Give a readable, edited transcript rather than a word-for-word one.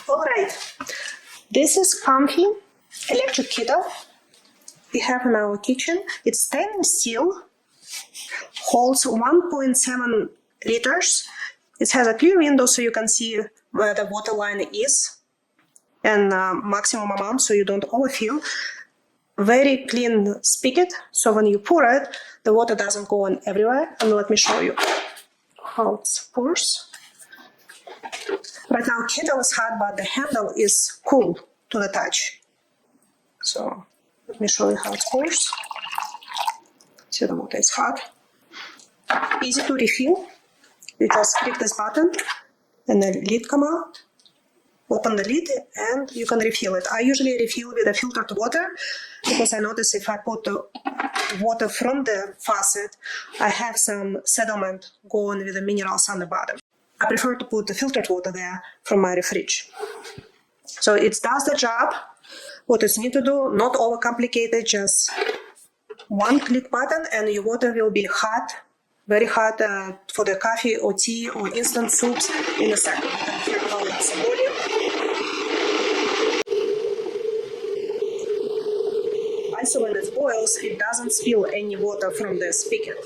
Alright, this is COMFEE electric kettle we have in our kitchen. It's stainless steel, holds 1.7 liters. It has a clear window so you can see where the water line is and maximum amount so you don't overfill. Very clean spigot, so when you pour it, the water doesn't go on everywhere. And let me show you how it pours. Right now, kettle is hot, but the handle is cool to the touch. So let me show you how it pours. See, the water is hot. Easy to refill. You just click this button, and the lid come out. Open the lid, and you can refill it. I usually refill with a filtered water because I notice if I put the water from the faucet, I have some sediment going with the minerals on the bottom. I prefer to put the filtered water there from my fridge. So it does the job. What it's need to do, not overcomplicated, just one click button and your water will be hot, very hot for the coffee or tea or instant soups in a second. You can hear how it's boiling. Also when it boils, it doesn't spill any water from the spigot.